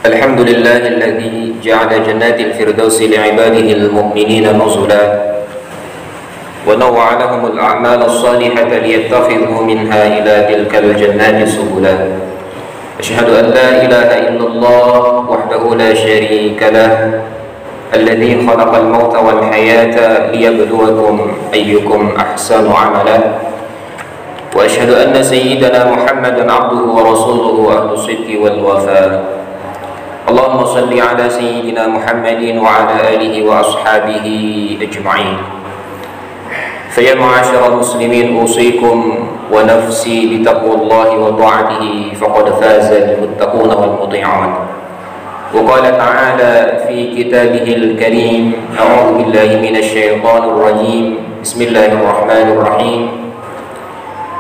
الحمد لله الذي جعل جنات الفردوس لعباده المؤمنين نزلا ونوع لهم الأعمال الصالحة ليتخذوا منها إلى تلك الجنات سبلا. أشهد أن لا إله إلا الله وحده لا شريك له الذي خلق الموت والحياة ليبلوكم أيكم أحسن عملا. وأشهد أن سيدنا محمدا عبده ورسوله أهل الصدق والوفاء. اللهم صل على سيدنا محمد وعلى آله وأصحابه أجمعين. فيا معاشر المسلمين أوصيكم ونفسي بتقوى الله وطاعته فقد فاز المتقون والمطيعون. وقال تعالى في كتابه الكريم: أعوذ بالله من الشيطان الرجيم. بسم الله الرحمن الرحيم.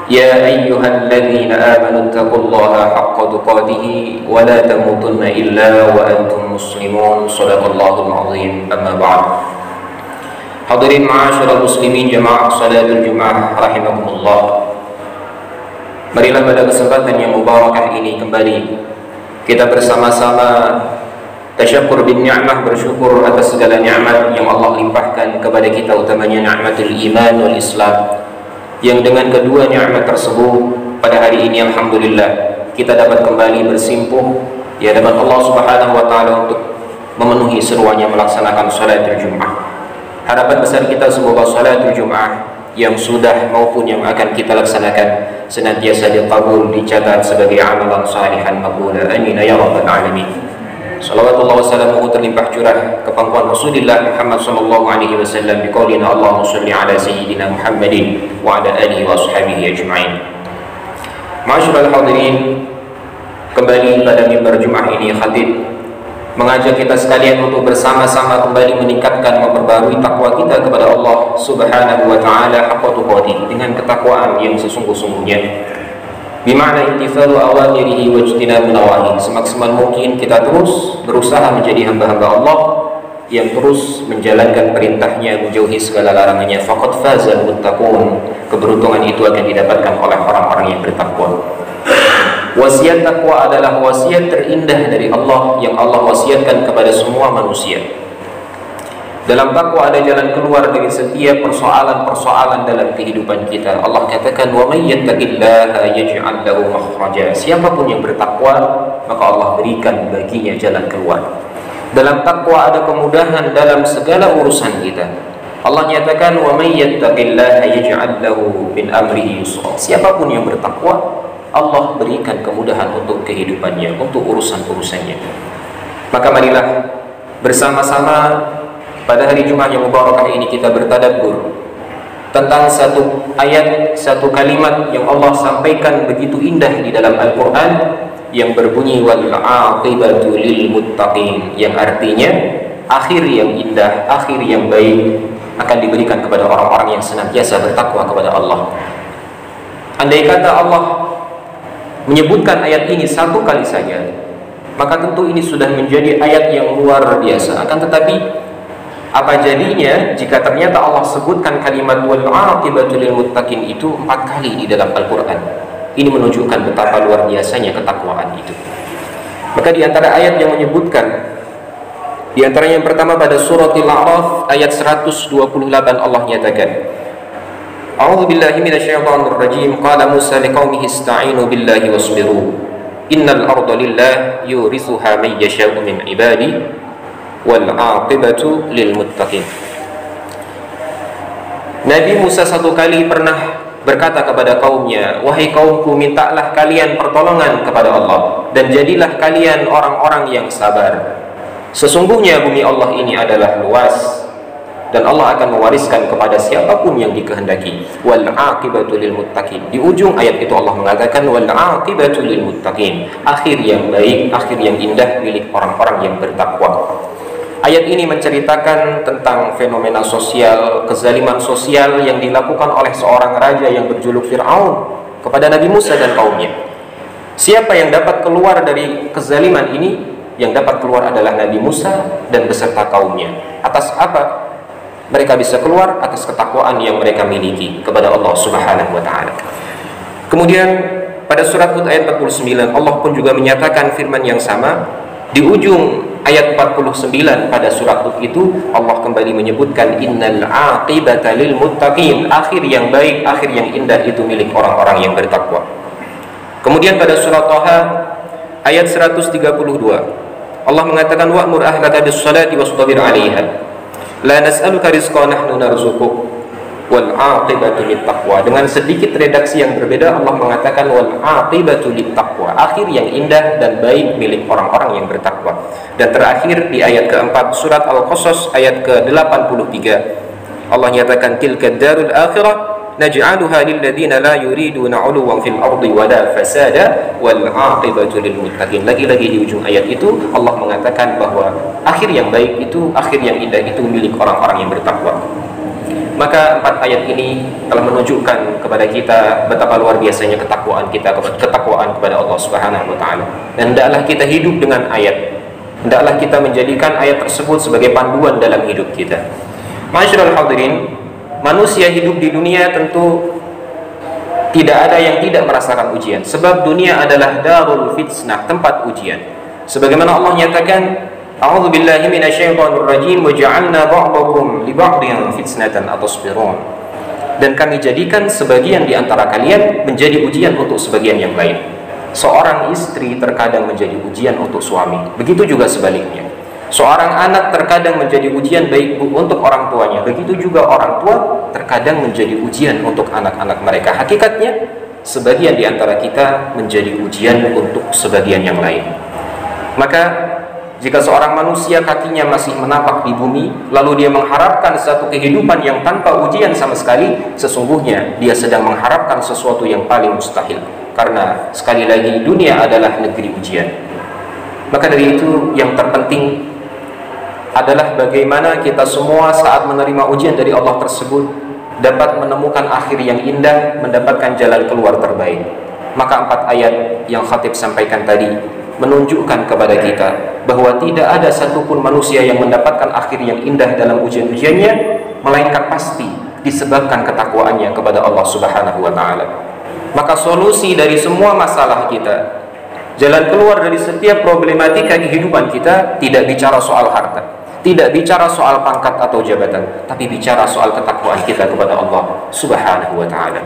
يا أيها الذين آمنوا اتقوا الله حق تقاته ولا تموتن إلا وأنتم مسلمون. صدق الله العظيم. أما بعد. Hadirin ma'asyiral muslimin jamaah salatul Jumat rahimakumullah. Marilah pada kesempatan yang mubarakah ini kembali kita bersama-sama tasyakkur bin ni'mah, bersyukur atas segala nikmat yang Allah limpahkan kepada kita, utamanya nikmatul iman wal Islam. Yang dengan kedua nikmat tersebut pada hari ini alhamdulillah kita dapat kembali bersimpuh di hadapan Allah Subhanahu wa taala untuk memenuhi seruannya melaksanakan salatul Jumat. Harapan besar kita semoga salatul Jumat yang sudah maupun yang akan kita laksanakan senantiasa dikabul, dicatat sebagai amalan salihan maqbula. Amin ya rabbal alamin. Salawatullah wassalamuhu terlimpah curah ke pangkuan Rasulullah Muhammad sallallahu alaihi wasallam biqaulina Allahumma shalli ala sayyidina Muhammadin wa ala alihi wa ashabihi ajma'in. Ma'asyiral hadirin, kembali pada mimbar Jumat ini khatib mengajak kita sekalian untuk bersama-sama kembali meningkatkan, memperbarui takwa kita kepada Allah Subhanahu wa taala haqqa tuqatih, dengan ketakwaan yang sesungguh-sungguhnya. Bima'na intifalu awamirihi wa ijtinabu nawahi. Semaksimal mungkin kita terus berusaha menjadi hamba-hamba Allah yang terus menjalankan perintahnya, menjauhi segala larangannya. Faqad fazal muttaqun. Keberuntungan itu akan didapatkan oleh orang-orang yang bertakwa. Wasiat takwa adalah wasiat terindah dari Allah yang Allah wasiatkan kepada semua manusia. Dalam takwa ada jalan keluar dari setiap persoalan-persoalan dalam kehidupan kita. Allah katakan, "Wa may yattaqillaha yaj'al lahu makhraja." Siapapun yang bertakwa, maka Allah berikan baginya jalan keluar. Dalam takwa ada kemudahan dalam segala urusan kita. Allah nyatakan, "Wa may yattaqillaha yaj'al lahu min amrihi yusra." Siapapun yang bertakwa, Allah berikan kemudahan untuk kehidupannya, untuk urusan-urusannya. Maka marilah bersama-sama pada hari Jumat yang mubarakah ini kita bertadabbur tentang satu ayat, satu kalimat yang Allah sampaikan begitu indah di dalam Al-Quran yang berbunyi wal aqibatu lil muttaqin, yang artinya akhir yang indah, akhir yang baik akan diberikan kepada orang-orang yang senantiasa bertakwa kepada Allah. Andai kata Allah menyebutkan ayat ini satu kali saja, maka tentu ini sudah menjadi ayat yang luar biasa. Akan tetapi apa jadinya jika ternyata Allah sebutkan kalimat wal aqibatu lil muttaqin itu 4 kali di dalam Al-Quran? Ini menunjukkan betapa luar biasanya ketakwaan itu. Maka di antara ayat yang menyebutkan, di antaranya yang pertama pada surat Al-A'raf ayat 128, Allah nyatakan, A'udzu billahi minasyaitonir rajim. Qala Musa liqaumihi ista'inu billahi wasbiru. Innal arda lillah yurisuha may yasha'u min ibadi wal 'aqibatu lil muttaqin. Nabi Musa satu kali pernah berkata kepada kaumnya, "Wahai kaumku, mintalah kalian pertolongan kepada Allah dan jadilah kalian orang-orang yang sabar." Sesungguhnya bumi Allah ini adalah luas dan Allah akan mewariskan kepada siapapun yang dikehendaki. Wal aqibatu lil muttaqin. Di ujung ayat itu Allah mengatakan wal aqibatu lil muttaqin. Akhir yang baik, akhir yang indah milik orang-orang yang bertakwa. Ayat ini menceritakan tentang fenomena sosial, kezaliman sosial yang dilakukan oleh seorang raja yang berjuluk Fir'aun kepada Nabi Musa dan kaumnya. Siapa yang dapat keluar dari kezaliman ini? Yang dapat keluar adalah Nabi Musa dan beserta kaumnya. Atas apa mereka bisa keluar? Atas ketakwaan yang mereka miliki kepada Allah Subhanahu wa ta'ala. Kemudian pada surat Hud ayat 49 Allah pun juga menyatakan firman yang sama. Di ujung ayat 49 pada surat Hud itu Allah kembali menyebutkan innal aqibata lil muttaqin. Akhir yang baik, akhir yang indah itu milik orang-orang yang bertakwa. Kemudian pada surat Thaha ayat 132 Allah mengatakan wa'mur ahlaka bis-shalati wastabir 'alaiha la nas'aluka rizqan nahnu narzuquk wal 'aqibatu lit-taqwa. Dengan sedikit redaksi yang berbeda Allah mengatakan wal 'aqibatu lit-taqwa, akhir yang indah dan baik milik orang-orang yang bertakwa. Dan terakhir di ayat keempat surat Al-Qasas ayat ke-83 Allah nyatakan tilka darul akhirah naj'aluha lil ladzina la yuriduna 'uluwan fil ardi wala fasada wal 'aqibatu lil muttaqin. Lagi-lagi di ujung ayat itu Allah mengatakan bahwa akhir yang baik itu, akhir yang indah itu milik orang-orang yang bertakwa. Maka 4 ayat ini telah menunjukkan kepada kita betapa luar biasanya ketakwaan kita, ketakwaan kepada Allah Subhanahu wa taala. Dan hendaklah kita hidup dengan ayat. Hendaklah kita menjadikan ayat tersebut sebagai panduan dalam hidup kita. Ma'asyiral hadirin, manusia hidup di dunia tentu tidak ada yang tidak merasakan ujian. Sebab dunia adalah darul fitnah, tempat ujian. Sebagaimana Allah nyatakan, A'udzu billahi minasyaitonir rajim wa ja'alna ba'dakum li ba'din fitnatan atasbirun. Dan kami jadikan sebagian di antara kalian menjadi ujian untuk sebagian yang lain. Seorang istri terkadang menjadi ujian untuk suami. Begitu juga sebaliknya. Seorang anak terkadang menjadi ujian baik untuk orang tuanya. Begitu juga orang tua terkadang menjadi ujian untuk anak-anak mereka. Hakikatnya, sebagian di antara kita menjadi ujian untuk sebagian yang lain. Maka, jika seorang manusia kakinya masih menapak di bumi, lalu dia mengharapkan satu kehidupan yang tanpa ujian sama sekali, sesungguhnya dia sedang mengharapkan sesuatu yang paling mustahil. Karena, sekali lagi, dunia adalah negeri ujian. Maka dari itu, yang terpenting adalah bagaimana kita semua saat menerima ujian dari Allah tersebut dapat menemukan akhir yang indah, mendapatkan jalan keluar terbaik. Maka 4 ayat yang khatib sampaikan tadi menunjukkan kepada kita bahwa tidak ada satupun manusia yang mendapatkan akhir yang indah dalam ujian-ujiannya, melainkan pasti disebabkan ketakwaannya kepada Allah Subhanahu wa ta'ala. Maka solusi dari semua masalah kita, jalan keluar dari setiap problematika kehidupan kita, tidak bicara soal harta, tidak bicara soal pangkat atau jabatan, tapi bicara soal ketakwaan kita kepada Allah Subhanahu wa ta'ala.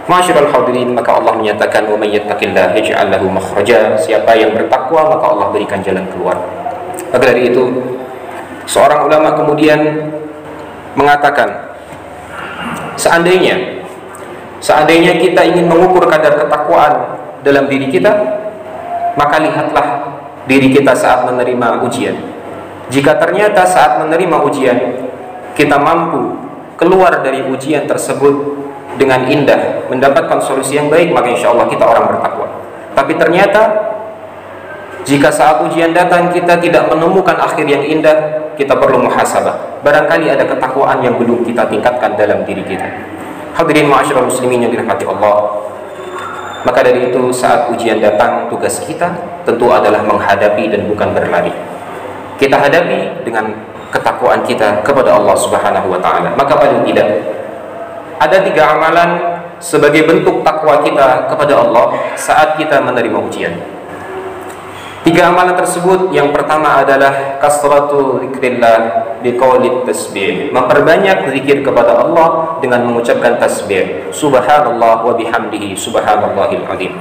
Ma'asyiral hadirin, maka Allah menyatakan wa may yattaqillaha yaj'al lahu makhraja. Siapa yang bertakwa maka Allah berikan jalan keluar. Maka dari itu seorang ulama kemudian mengatakan, seandainya kita ingin mengukur kadar ketakwaan dalam diri kita, maka lihatlah diri kita saat menerima ujian. Jika ternyata saat menerima ujian kita mampu keluar dari ujian tersebut dengan indah, mendapatkan solusi yang baik, maka insya Allah kita orang bertakwa. Tapi ternyata jika saat ujian datang kita tidak menemukan akhir yang indah, kita perlu muhasabah. Barangkali ada ketakwaan yang belum kita tingkatkan dalam diri kita. Hadirin ma'asyiral muslimin yang dirahmati Allah. Maka dari itu saat ujian datang, tugas kita tentu adalah menghadapi dan bukan berlari. Kita hadapi dengan ketakwaan kita kepada Allah Subhanahu wa ta'ala. Maka paling tidak ada 3 amalan sebagai bentuk takwa kita kepada Allah saat kita menerima ujian. 3 amalan tersebut, yang pertama adalah kasratu dzikrillah biqaulit tasbih, memperbanyak zikir kepada Allah dengan mengucapkan tasbih, subhanallah wa bihamdihi subhanallahil azim.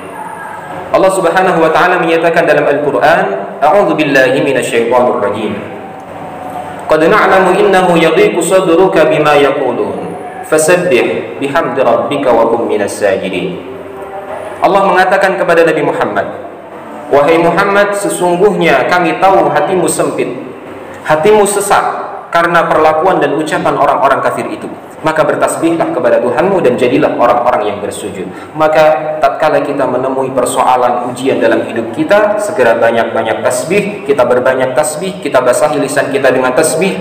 Allah Subhanahu wa ta'ala menyatakan dalam Al-Qur'an, a'udzu billahi minasyaitonir rajim, qad na'lamu innahu yadhiqu sadruka bima yaqulun fasabbih bihamdi rabbika wa kum minas sajidin. Allah mengatakan kepada Nabi Muhammad, wahai Muhammad, sesungguhnya kami tahu hatimu sempit hatimu sesak karena perlakuan dan ucapan orang-orang kafir itu, maka bertasbihlah kepada Tuhanmu dan jadilah orang-orang yang bersujud. Maka tatkala kita menemui persoalan ujian dalam hidup kita, segera banyak-banyak tasbih, kita berbanyak tasbih, kita basahi lisan kita dengan tasbih,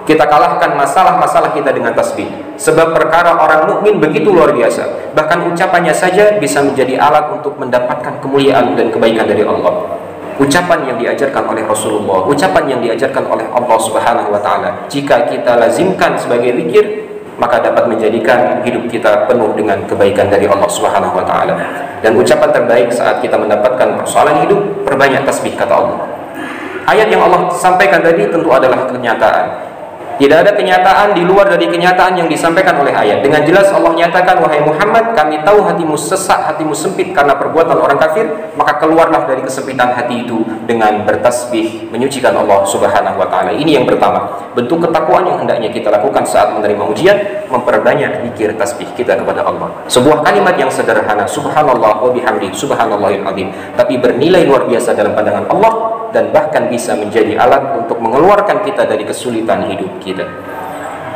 kita kalahkan masalah-masalah kita dengan tasbih. Sebab perkara orang mukmin begitu luar biasa, bahkan ucapannya saja bisa menjadi alat untuk mendapatkan kemuliaan dan kebaikan dari Allah. Ucapan yang diajarkan oleh Rasulullah, ucapan yang diajarkan oleh Allah Subhanahu wa taala, jika kita lazimkan sebagai zikir, maka dapat menjadikan hidup kita penuh dengan kebaikan dari Allah Subhanahu wa taala. Dan ucapan terbaik saat kita mendapatkan persoalan hidup, perbanyak tasbih, kata Allah. Ayat yang Allah sampaikan tadi tentu adalah kenyataan. Tidak ada kenyataan di luar dari kenyataan yang disampaikan oleh ayat. Dengan jelas Allah nyatakan, wahai Muhammad, kami tahu hatimu sesak, hatimu sempit karena perbuatan orang kafir, maka keluarlah dari kesempitan hati itu dengan bertasbih, menyucikan Allah Subhanahu wa taala. Ini yang pertama, bentuk ketakwaan yang hendaknya kita lakukan saat menerima ujian, memperbanyak zikir tasbih kita kepada Allah. Sebuah kalimat yang sederhana, subhanallah wa bihamdi, subhanallahil azim, tapi bernilai luar biasa dalam pandangan Allah, dan bahkan bisa menjadi alat untuk mengeluarkan kita dari kesulitan hidup kita.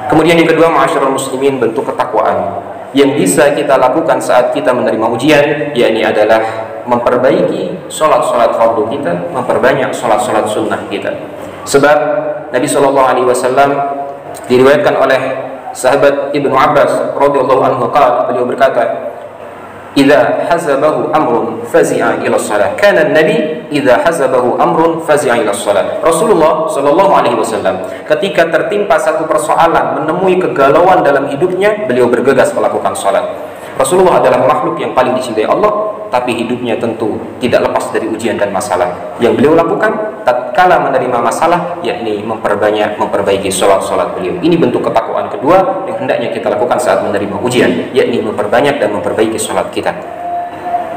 Kemudian yang kedua, ma'asyiral muslimin, bentuk ketakwaan yang bisa kita lakukan saat kita menerima ujian, yakni adalah memperbaiki sholat-sholat fardu kita, memperbanyak sholat-sholat sunnah kita. Sebab Nabi SAW diriwayatkan oleh sahabat Ibnu Abbas radhiyallahu anhu qala, beliau berkata, idza hazabahu amrun fazi'a ila shalah. Kana an-nabi idza hazabahu amrun fazi'a ila shalah. Rasulullah sallallahu alaihi wasallam ketika tertimpa satu persoalan, menemui kegalauan dalam hidupnya, beliau bergegas melakukan salat. Rasulullah adalah makhluk yang paling dicintai Allah, tapi hidupnya tentu tidak lepas dari ujian dan masalah. Yang beliau lakukan tatkala menerima masalah, yakni memperbaiki sholat-sholat beliau. Ini bentuk ketakwaan kedua yang hendaknya kita lakukan saat menerima ujian, yakni memperbanyak dan memperbaiki sholat kita.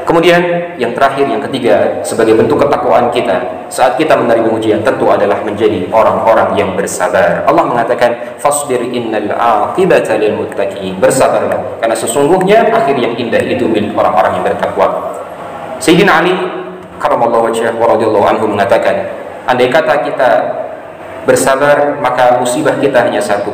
Kemudian yang terakhir, yang ketiga, sebagai bentuk ketakwaan kita saat kita menerima ujian, tentu adalah menjadi orang-orang yang bersabar. Allah mengatakan, fasbir innal aqibata lil muttaqin. Bersabarlah, karena sesungguhnya akhir yang indah itu milik orang-orang yang bertakwa. Sayyidina Ali karramallahu wajhahu wa radhiyallahu anhu mengatakan, andai kata kita bersabar, maka musibah kita hanya satu.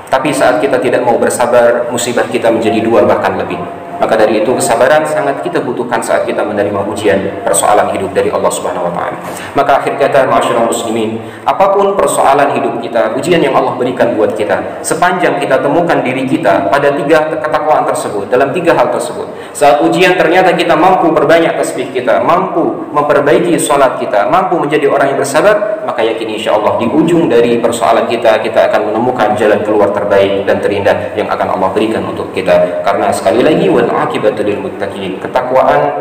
Tapi saat kita tidak mau bersabar, musibah kita menjadi dua bahkan lebih. Maka dari itu kesabaran sangat kita butuhkan saat kita menerima ujian persoalan hidup dari Allah Subhanahu wa taala. Maka akhir kata, ma'asyiral muslimin, apapun persoalan hidup kita, ujian yang Allah berikan buat kita, sepanjang kita temukan diri kita pada tiga ketakwaan tersebut, dalam tiga hal tersebut, saat ujian ternyata kita mampu perbanyak tasbih kita, mampu memperbaiki sholat kita, mampu menjadi orang yang bersabar, maka yakin insya Allah di ujung dari persoalan kita akan menemukan jalan keluar terbaik dan terindah yang akan Allah berikan untuk kita. Karena sekali lagi, akibatul lil muttaqin, ketakwaan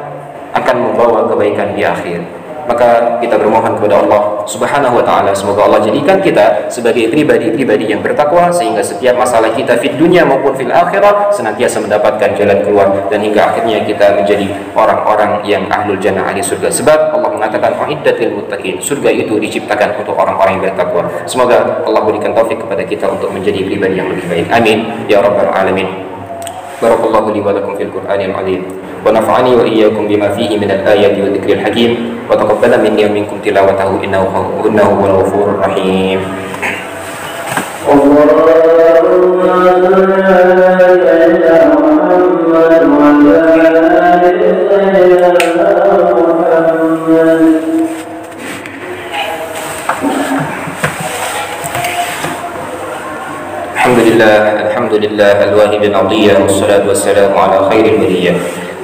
akan membawa kebaikan di akhir. Maka kita bermohon kepada Allah Subhanahu wa taala, semoga Allah jadikan kita sebagai pribadi-pribadi yang bertakwa, sehingga setiap masalah kita fid dunya maupun fil akhirah senantiasa mendapatkan jalan keluar, dan hingga akhirnya kita menjadi orang-orang yang ahlul jannah, ahli surga. Sebab Allah mengatakan uiddatil muttaqin, surga itu diciptakan untuk orang-orang yang bertakwa. Semoga Allah berikan taufik kepada kita untuk menjadi pribadi yang lebih baik. Amin ya rabbal alamin. Barakallahu li wa lakum fil Qur'anil 'azim wa nafa'ani wa iyyakum bima fihi min al-ayati wa dhikril hakim wa taqabbala minni wa minkum tilawatahu innahu huwal ghafurur rahim. Allahumma salli ala Muhammad wa ala ali sayyidina Muhammad. Alhamdulillah al-wahid al-'adiyya, wassalatu wassalamu ala khairil bariyah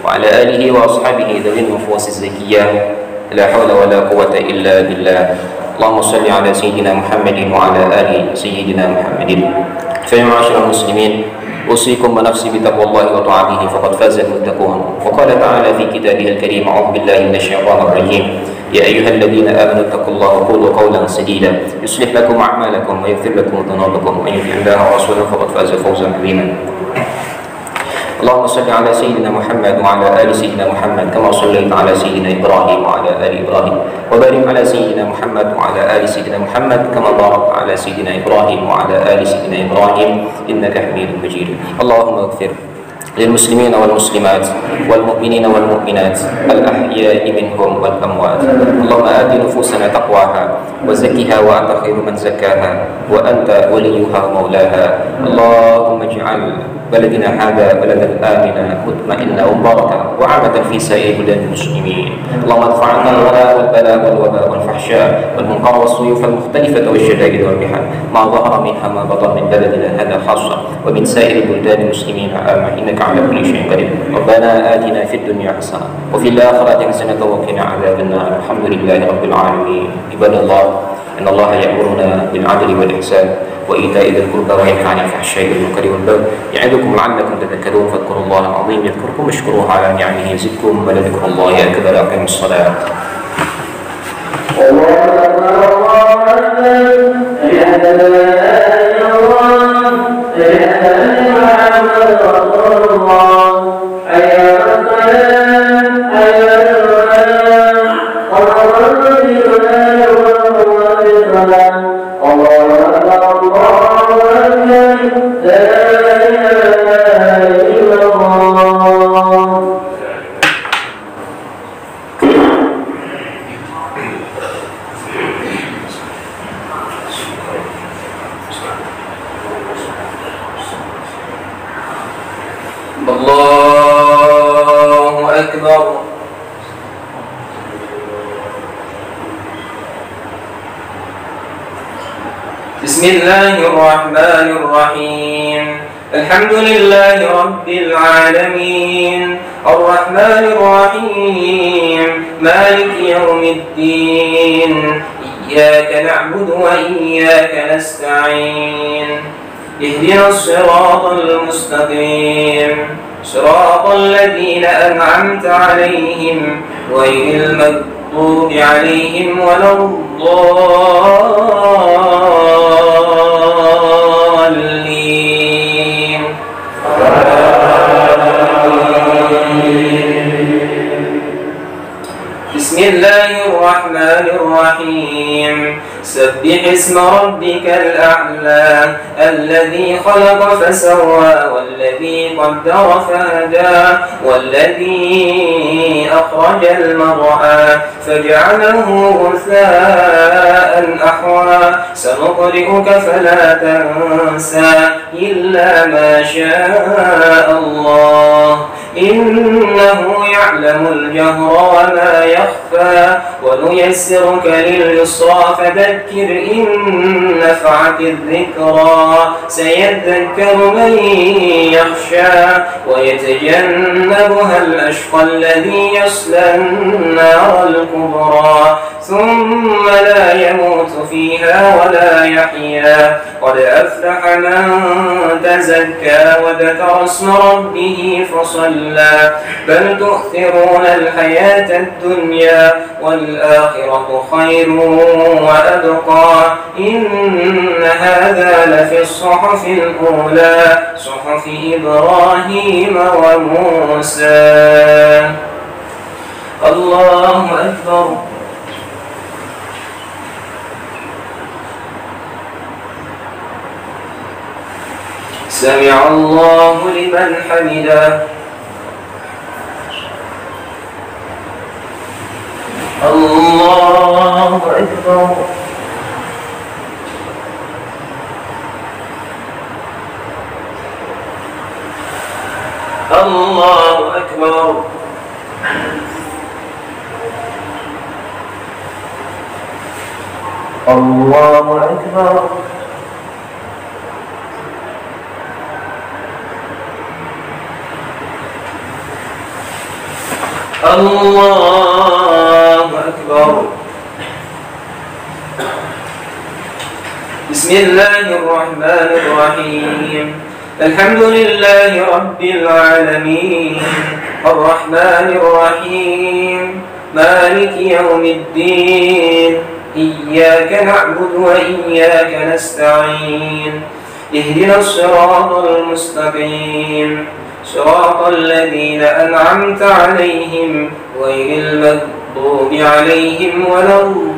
wa ala alihi wa ashabihi dhawil nufusis zakiyyah, la hawla wa la quwwata illa billah. Allahumma salli ala sayyidina Muhammadin wa ala ali sayyidina Muhammadin. Fa ya ma'asyiral muslimin, usikum wa nafsi bi taqwallahi wa ta'atihi faqad faza al-muttaqun. Wa qala ta'ala fi kitabihi al-karim, a'udzu billahi minasy syaithanir rajim. يا أيها الذين آمنوا اتقوا الله وقولوا قولا سديدا يصلح لكم أعمالكم ويغفر لكم ذنوبكم ومن يطع الله ورسوله فقد فاز فوزا عظيما. اللهم صل على سيدنا محمد وعلى آل سيدنا محمد كما صليت على سيدنا إبراهيم وعلى آل إبراهيم وبارك على سيدنا محمد وعلى آل سيدنا محمد كما باركت على سيدنا إبراهيم وعلى آل سيدنا إبراهيم إنك حميد مجيد. اللهم اغفر للمسلمين والمسلمات والمؤمنين والمؤمنات الأحياء منهم والأموات. اللهم آت نفوسنا تقواها وزكها وأنت خير من زكاها وأنت وليها ومولاها. اللهم اجعل بلدنا هذا بلدا آمنا مطمئنا مباركا وعامة في سائر بلاد المسلمين. اللهم ادفع عنا الولاء والبلاء والوباء والفحشاء والمنكر والسيوف المختلفة والشدائد والمحن ما ظهر منها ما بطن من بلدنا هذا خاصة ومن سائر بلدان المسلمين عامة إنك على كل شيء قدير. ربنا آتنا في الدنيا حسنة وفي الآخرة حسنة وقنا عذاب النار. الحمد لله رب العالمين. عباد الله إن الله يأمرنا بالعدل والإحسان وإيتاء ذي القربى وينهى عن الفحشاء والمنكر والبغي يعظكم لعلكم تذكرون فاذكروا الله العظيم يذكركم واشكروه على نعمه يزدكم ولذكر الله أكبر. أقيموا الصلاة. الله أكبر. بسم الله الرحمن الرحيم. الحمد لله رب العالمين الرحمن الرحيم مالك يوم الدين إياك نعبد وإياك نستعين اهدنا الصراط المستقيم صراط الذين أنعمت عليهم غير المغضوب عليهم ولا الضالين. بسم الله الرحمن الرحيم. سبح اسم ربك الأعلى الذي خلق فسوى والذي قدر فهدى والذي أخرج المرعى فجعله غثاء أحوى سنقرئك فلا تنسى إلا ما شاء الله إنه يعلم الجهر وما يخفى ونيسرك لليسرى فذكر إن نفعت الذكرى سيذكر من يخشى ويتجنبها الأشقى الذي يصلى النار الكبرى ثم لا يموت فيها ولا يحيا قد أفلح من تزكى وذكر اسم ربه فصلى بل تؤثرون الحياة الدنيا والآخرة خير وأبقى إن هذا لفي الصحف الأولى صحف إبراهيم وموسى. الله أكبر. سمع الله لمن حمده. الله أكبر. الله أكبر. الله أكبر. الله أكبر. بسم الله الرحمن الرحيم. الحمد لله رب العالمين الرحمن الرحيم مالك يوم الدين إياك نعبد وإياك نستعين اهدنا الصراط المستقيم صراط الذين أنعمت عليهم غير المغضوب عليهم ولا الضالين.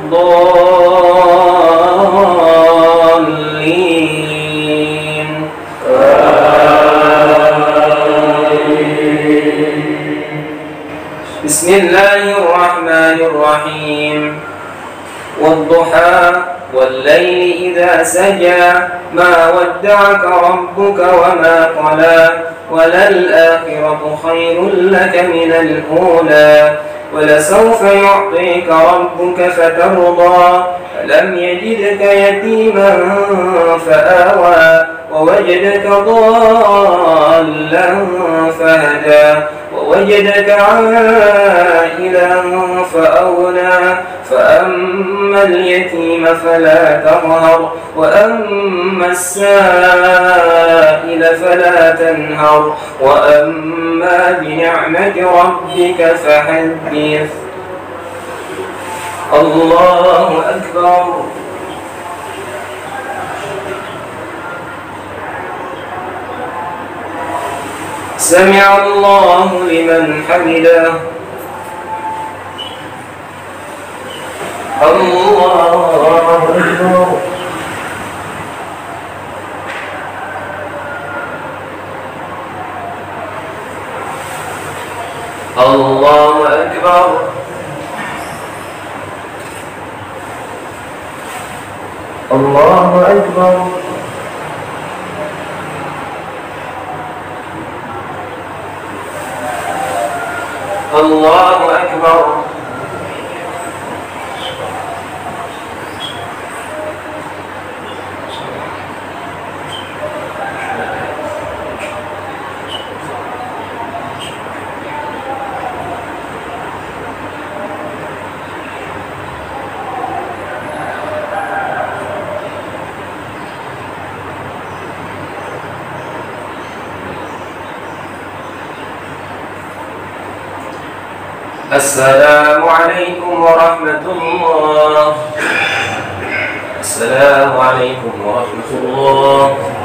والليل إذا سجى ما ودعك ربك وما قلى وللآخرة خير لك من الأولى ولسوف يعطيك ربك فترضى ألم يجدك يتيما فآوى ووجدك ضالا فهدى ووجدك عائلا فأغنى فأما اليتيم فلا تقهر وأما السائل فلا تنهر وأما بنعمة ربك فحدث. الله أكبر. سمع الله لمن حمده. الله أكبر. الله أكبر. الله أكبر. الله أكبر. السلام عليكم ورحمة الله. السلام عليكم ورحمة الله.